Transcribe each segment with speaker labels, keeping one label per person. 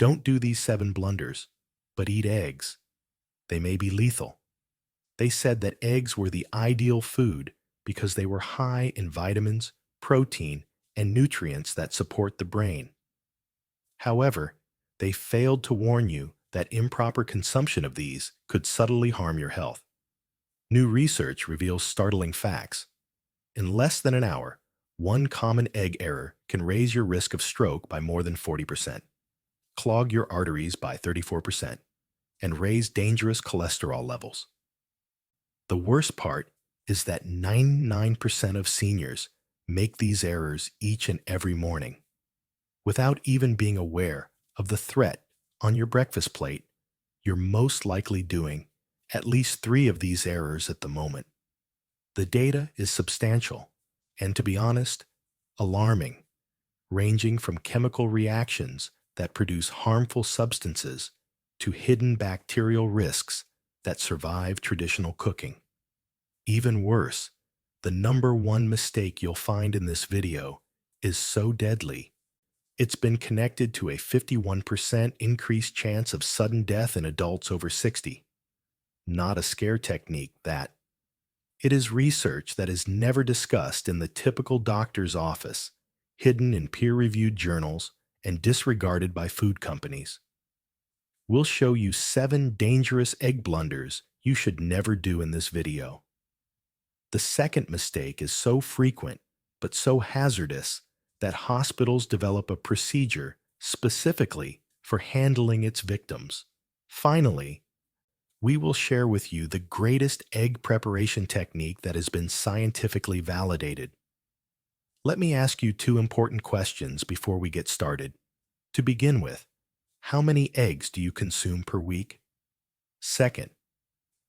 Speaker 1: Don't do these 7 blunders, but eat eggs. They may be lethal. They said that eggs were the ideal food because they were high in vitamins, protein, and nutrients that support the brain. However, they failed to warn you that improper consumption of these could subtly harm your health. New research reveals startling facts. In less than an hour, one common egg error can raise your risk of stroke by more than 40%, clog your arteries by 34%, and raise dangerous cholesterol levels. The worst part is that 99% of seniors make these errors each and every morning, without even being aware of the threat on your breakfast plate. You're most likely doing at least 3 of these errors at the moment. The data is substantial and, to be honest, alarming, ranging from chemical reactions that produce harmful substances to hidden bacterial risks that survive traditional cooking. Even worse, the number one mistake you'll find in this video is so deadly, it's been connected to a 51% increased chance of sudden death in adults over 60. Not a scare technique, that. It is research that is never discussed in the typical doctor's office, hidden in peer-reviewed journals, and disregarded by food companies. We'll show you 7 dangerous egg blunders you should never do in this video. The second mistake is so frequent, but so hazardous, that hospitals develop a procedure specifically for handling its victims. Finally, we will share with you the greatest egg preparation technique that has been scientifically validated. Let me ask you 2 important questions before we get started. To begin with, how many eggs do you consume per week? Second,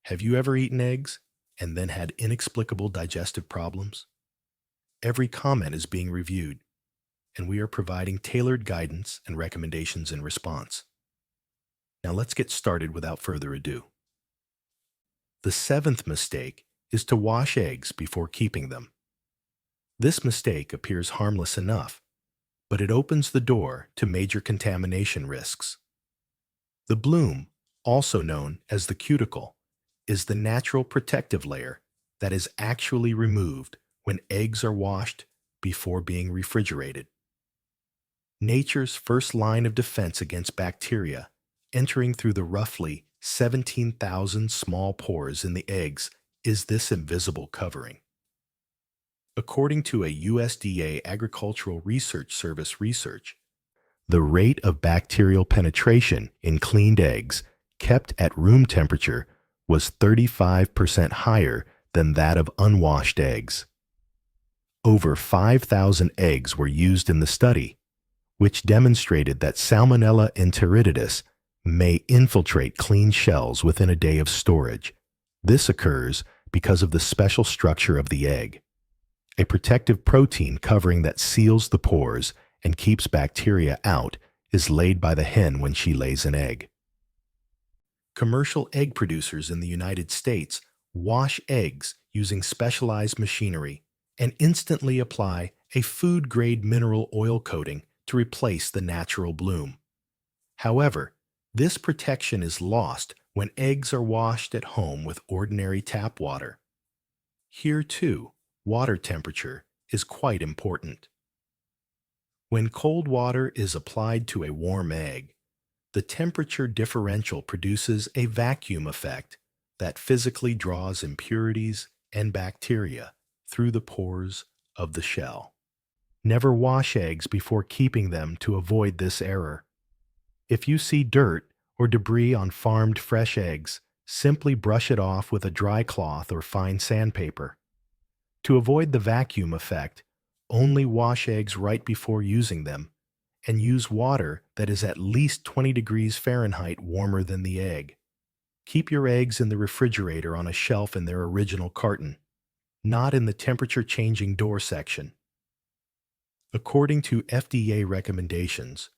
Speaker 1: have you ever eaten eggs and then had inexplicable digestive problems? Every comment is being reviewed, and we are providing tailored guidance and recommendations in response. Now let's get started without further ado. The 7th mistake is to wash eggs before keeping them. This mistake appears harmless enough, but it opens the door to major contamination risks. The bloom, also known as the cuticle, is the natural protective layer that is actually removed when eggs are washed before being refrigerated. Nature's first line of defense against bacteria entering through the roughly 17,000 small pores in the eggs is this invisible covering. According to a USDA Agricultural Research Service research, the rate of bacterial penetration in cleaned eggs kept at room temperature was 35% higher than that of unwashed eggs. Over 5,000 eggs were used in the study, which demonstrated that Salmonella enteritidis may infiltrate clean shells within a day of storage. This occurs because of the special structure of the egg. A protective protein covering that seals the pores and keeps bacteria out is laid by the hen when she lays an egg. Commercial egg producers in the United States wash eggs using specialized machinery and instantly apply a food-grade mineral oil coating to replace the natural bloom. However, this protection is lost when eggs are washed at home with ordinary tap water. Here, too, water temperature is quite important. When cold water is applied to a warm egg, the temperature differential produces a vacuum effect that physically draws impurities and bacteria through the pores of the shell. Never wash eggs before keeping them to avoid this error. If you see dirt or debris on farmed fresh eggs, simply brush it off with a dry cloth or fine sandpaper. To avoid the vacuum effect, only wash eggs right before using them, and use water that is at least 20 degrees Fahrenheit warmer than the egg. Keep your eggs in the refrigerator on a shelf in their original carton, not in the temperature-changing door section. According to FDA recommendations,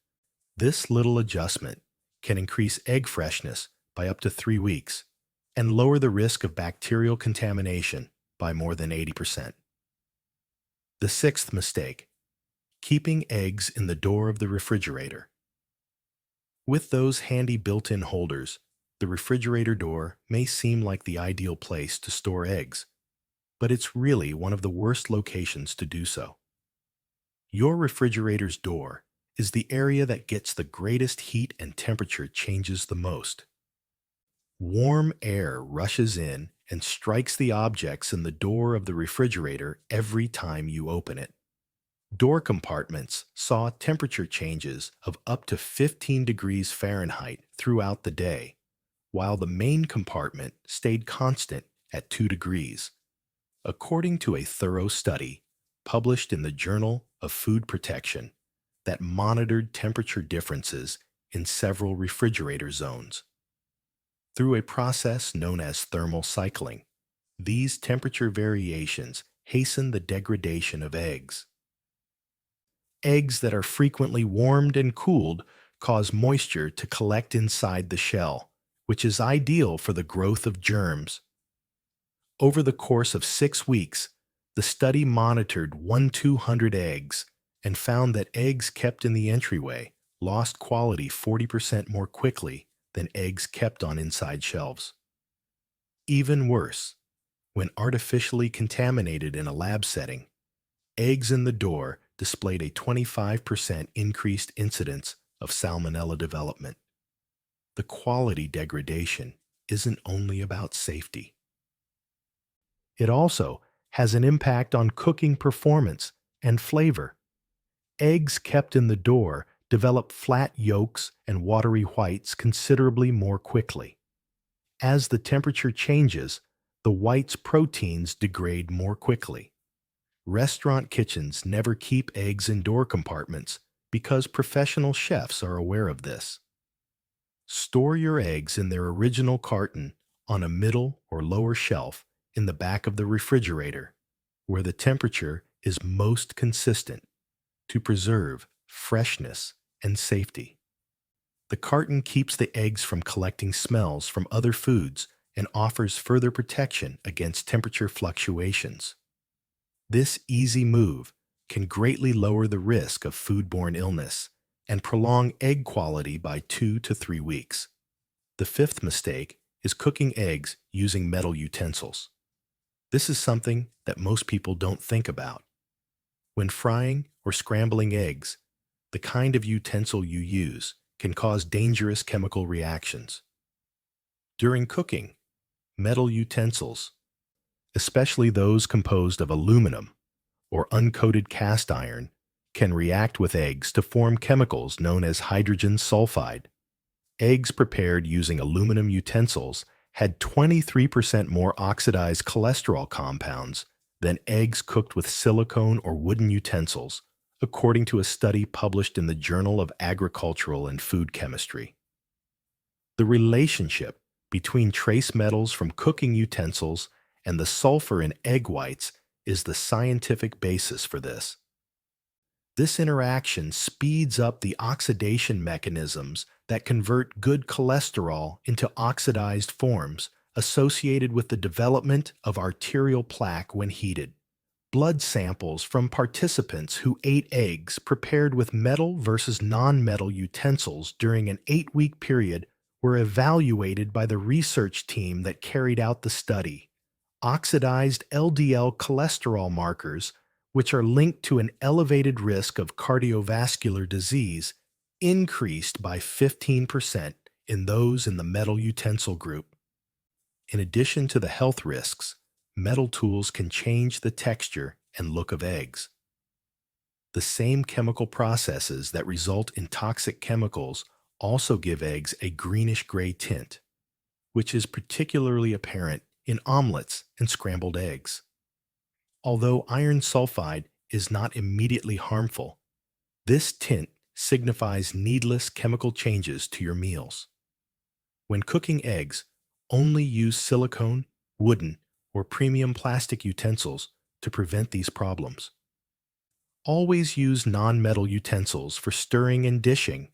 Speaker 1: this little adjustment can increase egg freshness by up to 3 weeks and lower the risk of bacterial contamination by more than 80%. The 6th mistake: keeping eggs in the door of the refrigerator. With those handy built-in holders, the refrigerator door may seem like the ideal place to store eggs, but it's really one of the worst locations to do so. Your refrigerator's door is the area that gets the greatest heat and temperature changes the most. Warm air rushes in and strikes the objects in the door of the refrigerator every time you open it. Door compartments saw temperature changes of up to 15 degrees Fahrenheit throughout the day, while the main compartment stayed constant at 2 degrees. According to a thorough study published in the Journal of Food Protection that monitored temperature differences in several refrigerator zones. Through a process known as thermal cycling, these temperature variations hasten the degradation of eggs. Eggs that are frequently warmed and cooled cause moisture to collect inside the shell, which is ideal for the growth of germs. Over the course of 6 weeks, the study monitored 1,200 eggs and found that eggs kept in the entryway lost quality 40% more quickly than eggs kept on inside shelves. Even worse, when artificially contaminated in a lab setting, eggs in the door displayed a 25% increased incidence of salmonella development. The quality degradation isn't only about safety. It also has an impact on cooking performance and flavor. Eggs kept in the door develop flat yolks and watery whites considerably more quickly. As the temperature changes, the white's proteins degrade more quickly. Restaurant kitchens never keep eggs in door compartments because professional chefs are aware of this. Store your eggs in their original carton on a middle or lower shelf in the back of the refrigerator, where the temperature is most consistent, to preserve freshness and safety. The carton keeps the eggs from collecting smells from other foods and offers further protection against temperature fluctuations. This easy move can greatly lower the risk of foodborne illness and prolong egg quality by 2 to 3 weeks. The fifth mistake is cooking eggs using metal utensils. This is something that most people don't think about. When frying or scrambling eggs, the kind of utensil you use can cause dangerous chemical reactions. During cooking, metal utensils, especially those composed of aluminum or uncoated cast iron, can react with eggs to form chemicals known as hydrogen sulfide. Eggs prepared using aluminum utensils had 23% more oxidized cholesterol compounds than eggs cooked with silicone or wooden utensils, according to a study published in the Journal of Agricultural and Food Chemistry. The relationship between trace metals from cooking utensils and the sulfur in egg whites is the scientific basis for this. This interaction speeds up the oxidation mechanisms that convert good cholesterol into oxidized forms associated with the development of arterial plaque when heated. Blood samples from participants who ate eggs prepared with metal versus non-metal utensils during an 8-week period were evaluated by the research team that carried out the study. Oxidized LDL cholesterol markers, which are linked to an elevated risk of cardiovascular disease, increased by 15% in those in the metal utensil group. In addition to the health risks, metal tools can change the texture and look of eggs. The same chemical processes that result in toxic chemicals also give eggs a greenish-gray tint, which is particularly apparent in omelets and scrambled eggs. Although iron sulfide is not immediately harmful, this tint signifies needless chemical changes to your meals. When cooking eggs, only use silicone, wooden, or premium plastic utensils to prevent these problems. Always use non-metal utensils for stirring and dishing,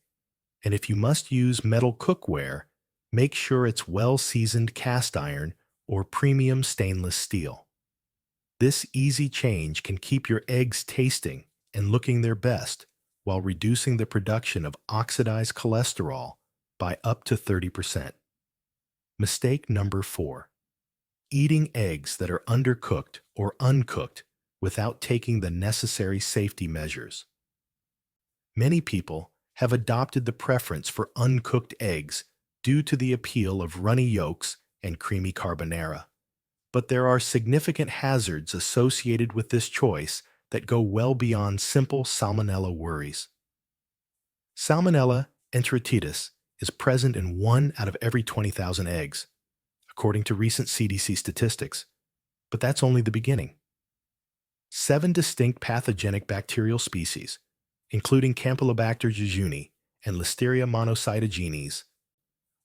Speaker 1: and if you must use metal cookware, make sure it's well-seasoned cast iron or premium stainless steel. This easy change can keep your eggs tasting and looking their best while reducing the production of oxidized cholesterol by up to 30%. Mistake number 4. Eating eggs that are undercooked or uncooked without taking the necessary safety measures. Many people have adopted the preference for uncooked eggs due to the appeal of runny yolks and creamy carbonara. But there are significant hazards associated with this choice that go well beyond simple salmonella worries. Salmonella enteritidis is present in 1 out of every 20,000 eggs, according to recent CDC statistics, but that's only the beginning. 7 distinct pathogenic bacterial species, including Campylobacter jejuni and Listeria monocytogenes,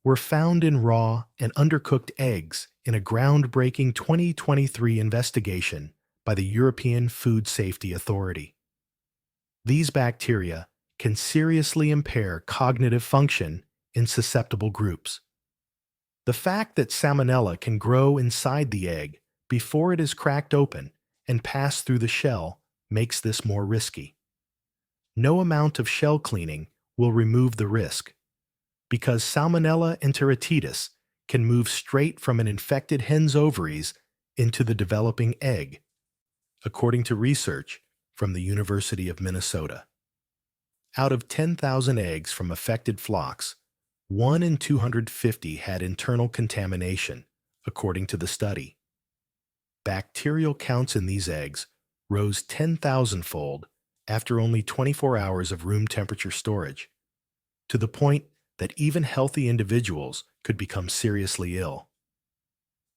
Speaker 1: were found in raw and undercooked eggs in a groundbreaking 2023 investigation by the European Food Safety Authority. These bacteria can seriously impair cognitive function in susceptible groups. The fact that salmonella can grow inside the egg before it is cracked open and pass through the shell makes this more risky. No amount of shell cleaning will remove the risk, because Salmonella enteritidis can move straight from an infected hen's ovaries into the developing egg, according to research from the University of Minnesota. Out of 10,000 eggs from affected flocks, 1 in 250 had internal contamination, according to the study. Bacterial counts in these eggs rose 10,000-fold after only 24 hours of room temperature storage, to the point that even healthy individuals could become seriously ill.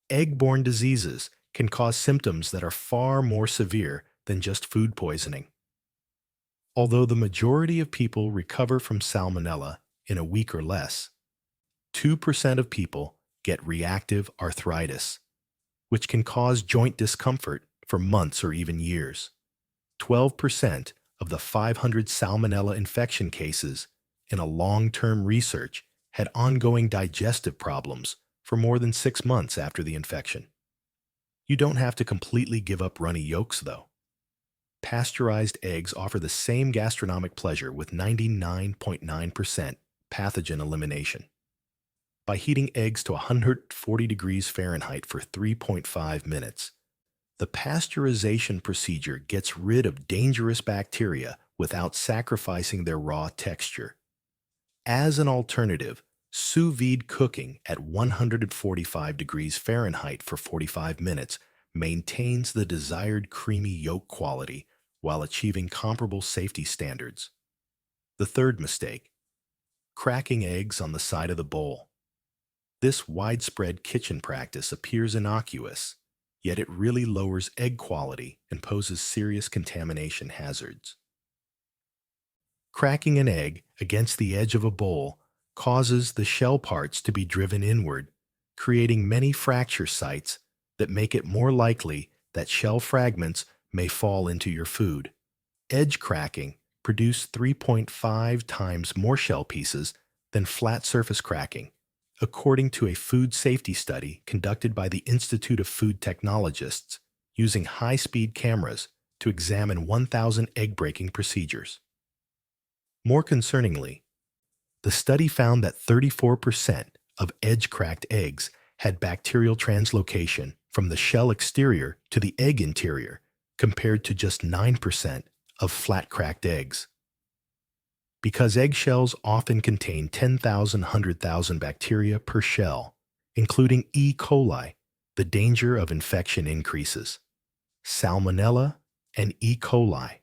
Speaker 1: Egg-borne diseases can cause symptoms that are far more severe than just food poisoning. Although the majority of people recover from salmonella in a week or less, 2% of people get reactive arthritis, which can cause joint discomfort for months or even years. 12% of the 500 salmonella infection cases in a long-term research had ongoing digestive problems for more than 6 months after the infection. You don't have to completely give up runny yolks, though. Pasteurized eggs offer the same gastronomic pleasure with 99.9% pathogen elimination. By heating eggs to 140 degrees Fahrenheit for 3.5 minutes, the pasteurization procedure gets rid of dangerous bacteria without sacrificing their raw texture. As an alternative, sous vide cooking at 145 degrees Fahrenheit for 45 minutes maintains the desired creamy yolk quality while achieving comparable safety standards. The third mistake: cracking eggs on the side of the bowl. This widespread kitchen practice appears innocuous, yet it really lowers egg quality and poses serious contamination hazards. Cracking an egg against the edge of a bowl causes the shell parts to be driven inward, creating many fracture sites that make it more likely that shell fragments may fall into your food. Edge cracking produces 3.5 times more shell pieces than flat surface cracking, according to a food safety study conducted by the Institute of Food Technologists using high-speed cameras to examine 1,000 egg-breaking procedures. More concerningly, the study found that 34% of edge-cracked eggs had bacterial translocation from the shell exterior to the egg interior, compared to just 9% of flat-cracked eggs. Because eggshells often contain 10,000 100,000 bacteria per shell, including E. coli, the danger of infection increases. Salmonella and E. coli.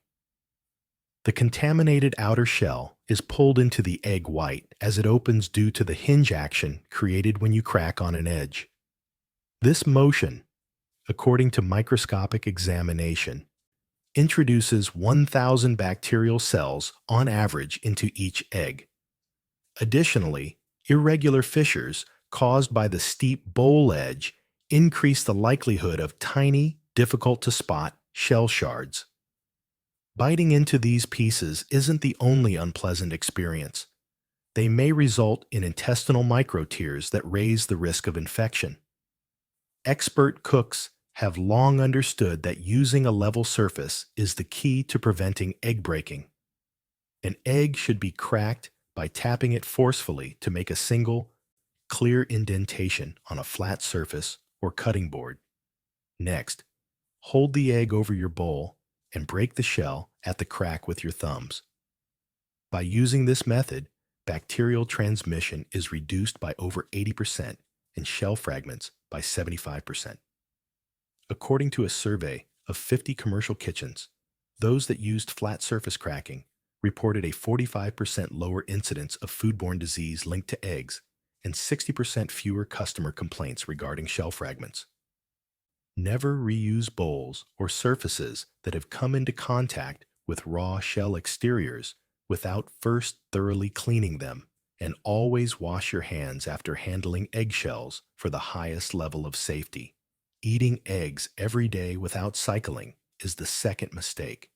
Speaker 1: The contaminated outer shell is pulled into the egg white as it opens due to the hinge action created when you crack on an edge. This motion, according to microscopic examination, introduces 1,000 bacterial cells on average into each egg. Additionally, irregular fissures caused by the steep bowl edge increase the likelihood of tiny, difficult-to-spot shell shards. Biting into these pieces isn't the only unpleasant experience. They may result in intestinal microtears that raise the risk of infection. Expert cooks have long understood that using a level surface is the key to preventing egg breaking. An egg should be cracked by tapping it forcefully to make a single, clear indentation on a flat surface or cutting board. Next, hold the egg over your bowl and break the shell at the crack with your thumbs. By using this method, bacterial transmission is reduced by over 80% and shell fragments by 75%. According to a survey of 50 commercial kitchens, those that used flat surface cracking reported a 45% lower incidence of foodborne disease linked to eggs and 60% fewer customer complaints regarding shell fragments. Never reuse bowls or surfaces that have come into contact with raw shell exteriors without first thoroughly cleaning them, and always wash your hands after handling eggshells for the highest level of safety. Eating eggs every day without cycling is the second mistake.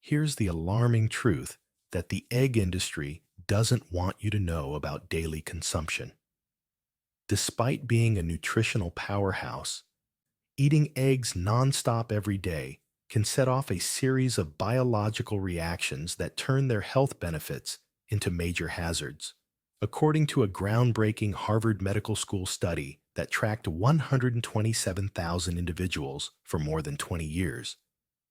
Speaker 1: Here's the alarming truth that the egg industry doesn't want you to know about daily consumption. Despite being a nutritional powerhouse, eating eggs nonstop every day can set off a series of biological reactions that turn their health benefits into major hazards. According to a groundbreaking Harvard Medical School study that tracked 127,000 individuals for more than 20 years,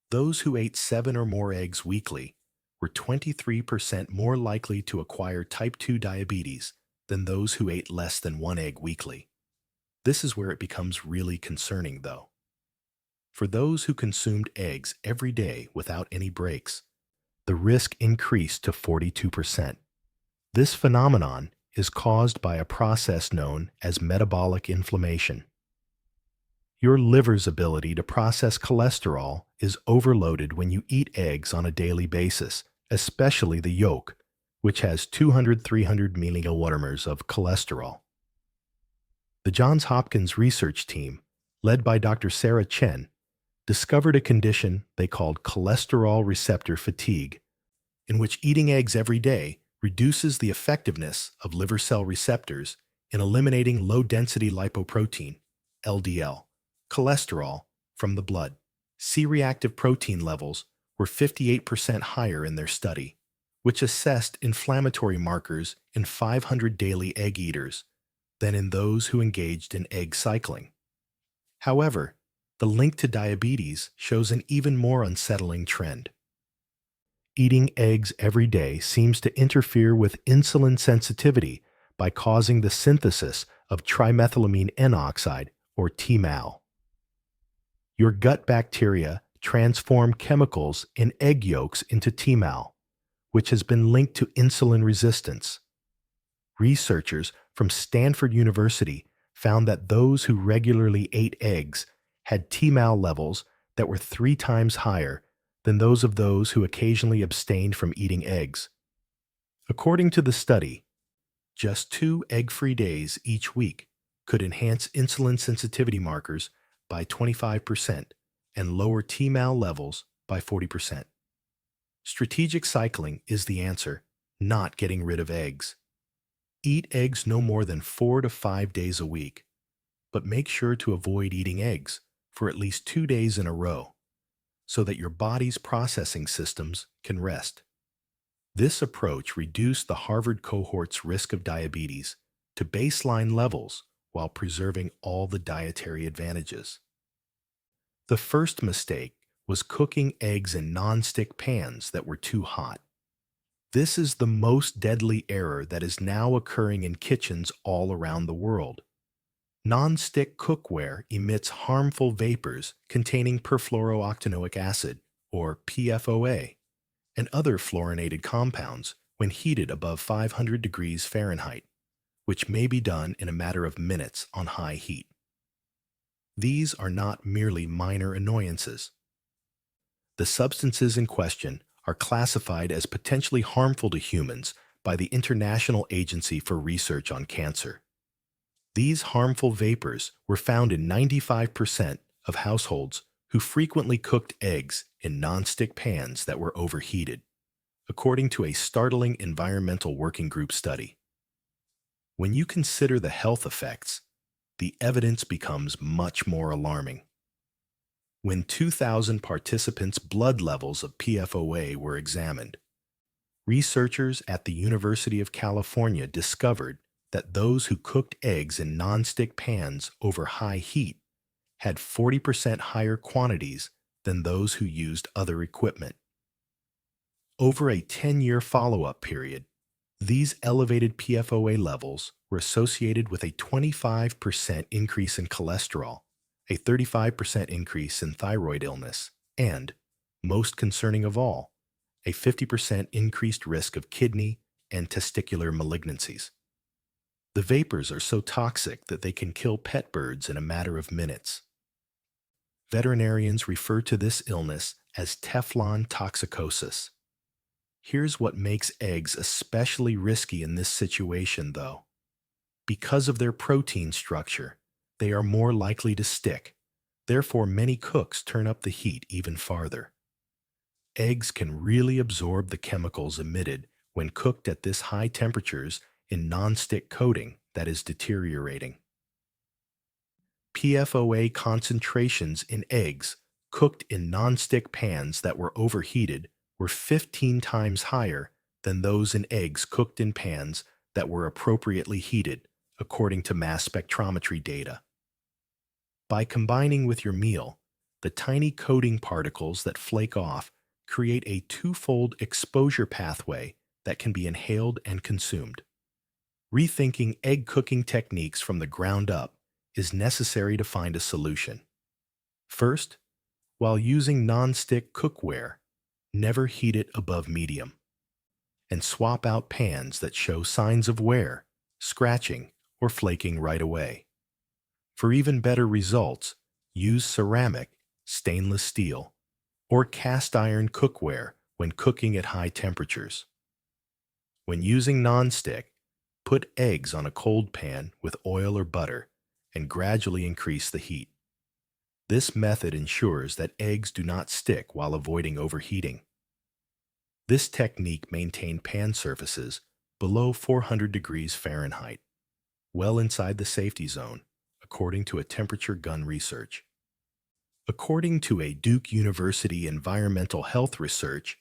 Speaker 1: those who ate 7 or more eggs weekly were 23% more likely to acquire type 2 diabetes than those who ate less than 1 egg weekly. This is where it becomes really concerning, though. For those who consumed eggs every day without any breaks, the risk increased to 42%. This phenomenon is caused by a process known as metabolic inflammation. Your liver's ability to process cholesterol is overloaded when you eat eggs on a daily basis, especially the yolk, which has 200-300 millimoles of cholesterol. The Johns Hopkins research team, led by Dr. Sarah Chen, discovered a condition they called cholesterol receptor fatigue, in which eating eggs every day reduces the effectiveness of liver cell receptors in eliminating low-density lipoprotein, LDL, cholesterol from the blood. C-reactive protein levels were 58% higher in their study, which assessed inflammatory markers in 500 daily egg eaters than in those who engaged in egg cycling. However, the link to diabetes shows an even more unsettling trend. Eating eggs every day seems to interfere with insulin sensitivity by causing the synthesis of trimethylamine N-oxide, or TMAO. Your gut bacteria transform chemicals in egg yolks into TMAO, which has been linked to insulin resistance. Researchers from Stanford University found that those who regularly ate eggs had TMAO levels that were 3 times higher than those who occasionally abstained from eating eggs. According to the study, just 2 egg-free days each week could enhance insulin sensitivity markers by 25% and lower TMAO levels by 40%. Strategic cycling is the answer, not getting rid of eggs. Eat eggs no more than 4 to 5 days a week, but make sure to avoid eating eggs for at least 2 days in a row so that your body's processing systems can rest. This approach reduced the Harvard cohort's risk of diabetes to baseline levels while preserving all the dietary advantages. The first mistake was cooking eggs in non-stick pans that were too hot. This is the most deadly error that is now occurring in kitchens all around the world. Non-stick cookware emits harmful vapors containing perfluorooctanoic acid, or PFOA, and other fluorinated compounds when heated above 500 degrees Fahrenheit, which may be done in a matter of minutes on high heat. These are not merely minor annoyances. The substances in question are classified as potentially harmful to humans by the International Agency for Research on Cancer. These harmful vapors were found in 95% of households who frequently cooked eggs in non-stick pans that were overheated, according to a startling Environmental Working Group study. When you consider the health effects, the evidence becomes much more alarming. When 2,000 participants' blood levels of PFOA were examined, Researchers at the University of California discovered that those who cooked eggs in nonstick pans over high heat had 40% higher quantities than those who used other equipment. Over a 10-year follow-up period, these elevated PFOA levels were associated with a 25% increase in cholesterol, a 35% increase in thyroid illness, and, most concerning of all, a 50% increased risk of kidney and testicular malignancies. The vapors are so toxic that they can kill pet birds in a matter of minutes. Veterinarians refer to this illness as Teflon toxicosis. Here's what makes eggs especially risky in this situation, though. Because of their protein structure, they are more likely to stick. Therefore, many cooks turn up the heat even farther. Eggs can really absorb the chemicals emitted when cooked at this high temperatures in nonstick coating that is deteriorating. PFOA concentrations in eggs cooked in nonstick pans that were overheated were 15 times higher than those in eggs cooked in pans that were appropriately heated, according to mass spectrometry data. By combining with your meal, the tiny coating particles that flake off create a twofold exposure pathway that can be inhaled and consumed. Rethinking egg cooking techniques from the ground up is necessary to find a solution. First, while using non-stick cookware, never heat it above medium, and swap out pans that show signs of wear, scratching, or flaking right away. For even better results, use ceramic, stainless steel, or cast iron cookware when cooking at high temperatures. When using non-stick, put eggs on a cold pan with oil or butter and gradually increase the heat. This method ensures that eggs do not stick while avoiding overheating. This technique maintained pan surfaces below 400 degrees Fahrenheit, well inside the safety zone, according to a temperature gun research. According to a Duke University environmental health research,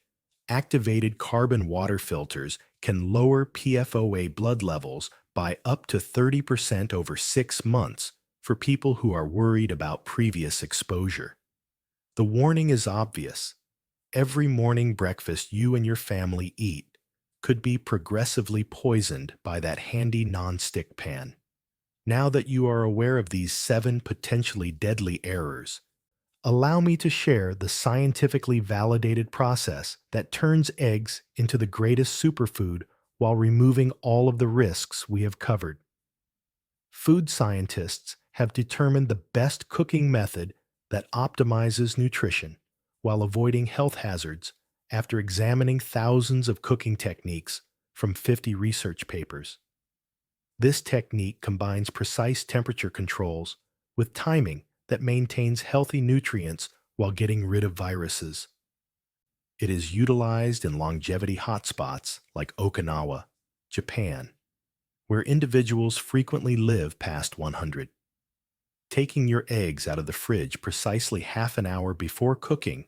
Speaker 1: activated carbon water filters can lower PFOA blood levels by up to 30% over 6 months for people who are worried about previous exposure. The warning is obvious. Every morning breakfast you and your family eat could be progressively poisoned by that handy non-stick pan. Now that you are aware of these 7 potentially deadly errors, allow me to share the scientifically validated process that turns eggs into the greatest superfood while removing all of the risks we have covered. Food scientists have determined the best cooking method that optimizes nutrition while avoiding health hazards after examining thousands of cooking techniques from 50 research papers. This technique combines precise temperature controls with timing that maintains healthy nutrients while getting rid of viruses. It is utilized in longevity hotspots like Okinawa, Japan, where individuals frequently live past 100. Taking your eggs out of the fridge precisely half an hour before cooking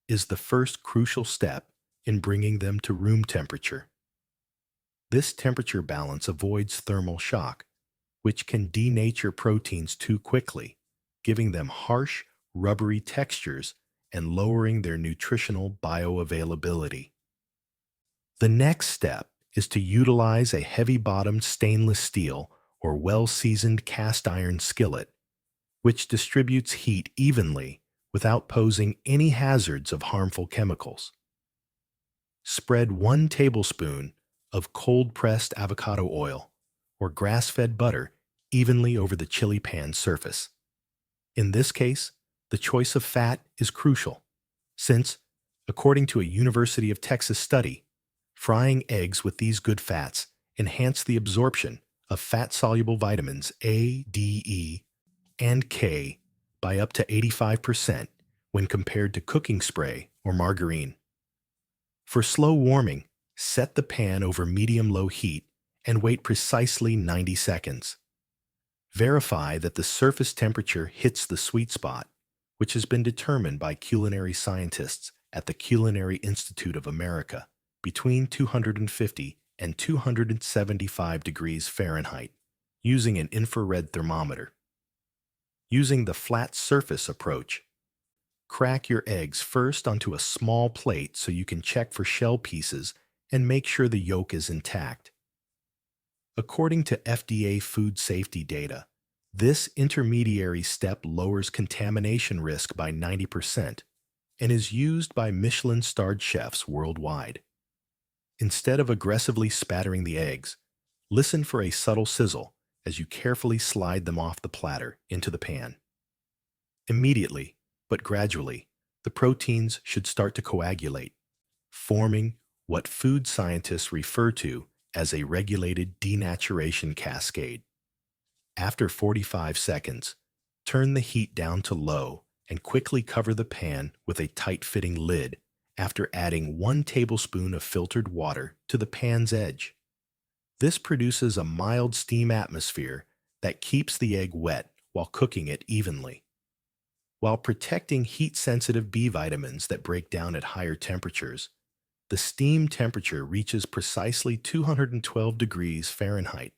Speaker 1: is the first crucial step in bringing them to room temperature. This temperature balance avoids thermal shock, which can denature proteins too quickly, giving them harsh, rubbery textures and lowering their nutritional bioavailability. The next step is to utilize a heavy-bottomed stainless steel or well-seasoned cast iron skillet, which distributes heat evenly without posing any hazards of harmful chemicals. Spread 1 tablespoon of cold-pressed avocado oil or grass-fed butter evenly over the chili pan surface. In this case, the choice of fat is crucial, since, according to a University of Texas study, frying eggs with these good fats enhance the absorption of fat-soluble vitamins A, D, E, and K by up to 85% when compared to cooking spray or margarine. For slow warming, set the pan over medium-low heat and wait precisely 90 seconds. Verify that the surface temperature hits the sweet spot, which has been determined by culinary scientists at the Culinary Institute of America, between 250 and 275 degrees Fahrenheit using an infrared thermometer. Using the flat surface approach, crack your eggs first onto a small plate so you can check for shell pieces and make sure the yolk is intact. According to FDA food safety data, this intermediary step lowers contamination risk by 90% and is used by Michelin-starred chefs worldwide. Instead of aggressively spattering the eggs, listen for a subtle sizzle as you carefully slide them off the platter into the pan. Immediately, but gradually, the proteins should start to coagulate, forming what food scientists refer to as a regulated denaturation cascade. After 45 seconds, turn the heat down to low and quickly cover the pan with a tight-fitting lid after adding 1 tablespoon of filtered water to the pan's edge. This produces a mild steam atmosphere that keeps the egg wet while cooking it evenly, while protecting heat-sensitive B vitamins that break down at higher temperatures. The steam temperature reaches precisely 212 degrees Fahrenheit,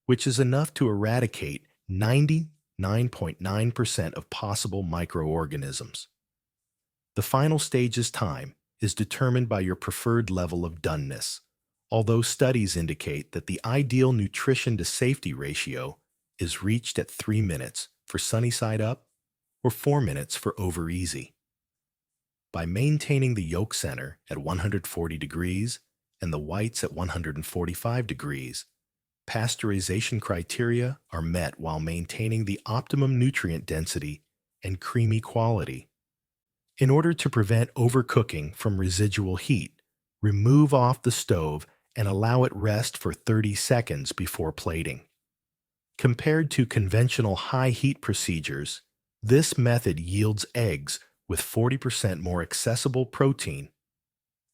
Speaker 1: which is enough to eradicate 99.9% of possible microorganisms. The final stage's time is determined by your preferred level of doneness, although studies indicate that the ideal nutrition to safety ratio is reached at 3 minutes for sunny side up or 4 minutes for over easy. By maintaining the yolk center at 140 degrees and the whites at 145 degrees, pasteurization criteria are met while maintaining the optimum nutrient density and creamy quality. In order to prevent overcooking from residual heat, remove off the stove and allow it rest for 30 seconds before plating. Compared to conventional high-heat procedures, this method yields eggs with 40% more accessible protein,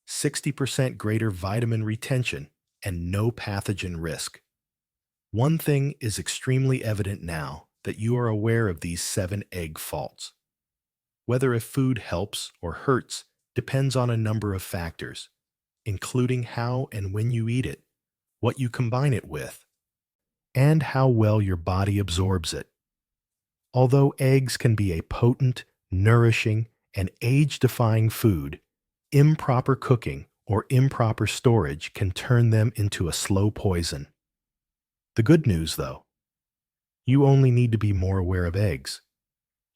Speaker 1: 60% greater vitamin retention, and no pathogen risk. One thing is extremely evident now that you are aware of these 7 egg faults. Whether a food helps or hurts depends on a number of factors, including how and when you eat it, what you combine it with, and how well your body absorbs it. Although eggs can be a potent, nourishing, and age-defying food, improper cooking or improper storage can turn them into a slow poison. The good news, though, you only need to be more aware of eggs.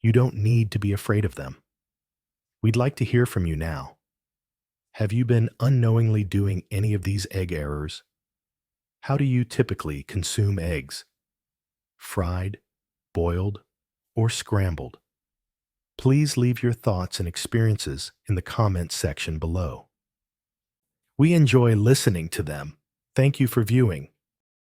Speaker 1: You don't need to be afraid of them. We'd like to hear from you now. Have you been unknowingly doing any of these egg errors? How do you typically consume eggs? Fried, boiled, or scrambled? Please leave your thoughts and experiences in the comments section below. We enjoy listening to them. Thank you for viewing.